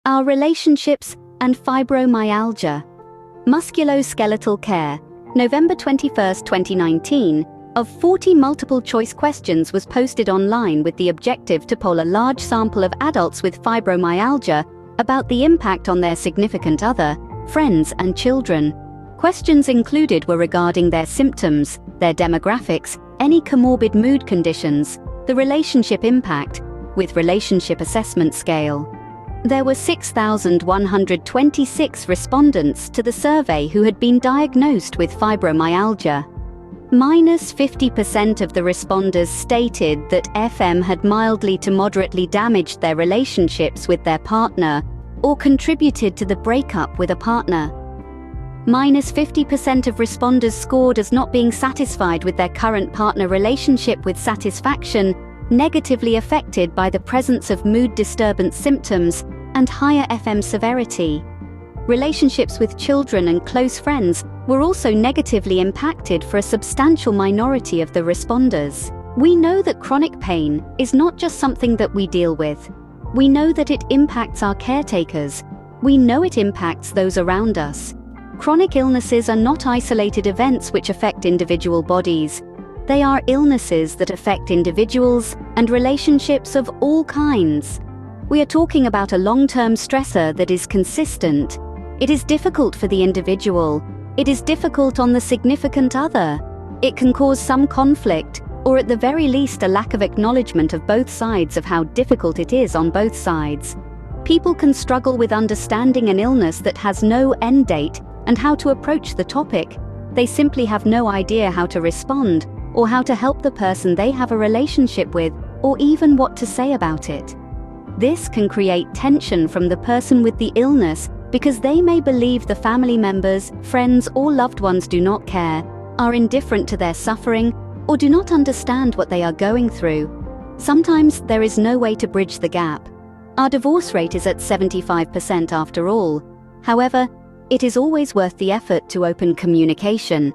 Our relationships and fibromyalgia. Musculoskeletal Care, November 21, 2019, of 40 multiple-choice questions was posted online with the objective to poll a large sample of adults with fibromyalgia about the impact on their significant other, friends and children. Questions included were regarding their symptoms, their demographics, any comorbid mood conditions, the relationship impact, with relationship assessment scale. There were 6,126 respondents to the survey who had been diagnosed with fibromyalgia. -50% of the responders stated that FM had mildly to moderately damaged their relationships with their partner or contributed to the breakup with a partner. -50% of responders scored as not being satisfied with their current partner relationship with satisfaction, negatively affected by the presence of mood disturbance symptoms and higher FM severity. Relationships with children and close friends were also negatively impacted for a substantial minority of the responders. We know that chronic pain is not just something that we deal with. We know that it impacts our caretakers. We know it impacts those around us. Chronic illnesses are not isolated events which affect individual bodies. They are illnesses that affect individuals and relationships of all kinds. We are talking about a long-term stressor that is consistent. It is difficult for the individual. It is difficult on the significant other. It can cause some conflict, or at the very least a lack of acknowledgement of both sides of how difficult it is on both sides. People can struggle with understanding an illness that has no end date and how to approach the topic. They simply have no idea how to respond, or how to help the person they have a relationship with, or even what to say about it. This can create tension from the person with the illness because they may believe the family members, friends, or loved ones do not care, are indifferent to their suffering, or do not understand what they are going through. Sometimes there is no way to bridge the gap. Our divorce rate is at 75% after all. However, it is always worth the effort to open communication,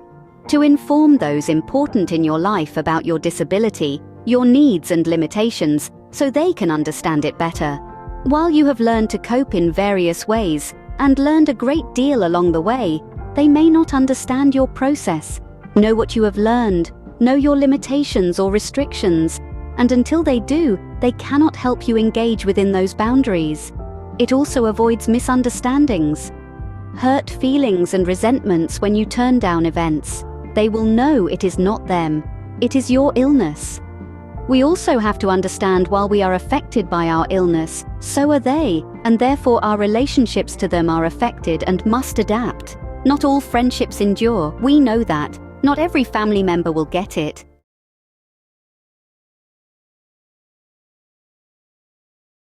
to inform those important in your life about your disability, your needs and limitations, so they can understand it better. While you have learned to cope in various ways, and learned a great deal along the way, they may not understand your process, know what you have learned, know your limitations or restrictions, and until they do, they cannot help you engage within those boundaries. It also avoids misunderstandings, hurt feelings and resentments when you turn down events. They will know it is not them, it is your illness. We also have to understand while we are affected by our illness, so are they, and therefore our relationships to them are affected and must adapt. Not all friendships endure, we know that. Not every family member will get it.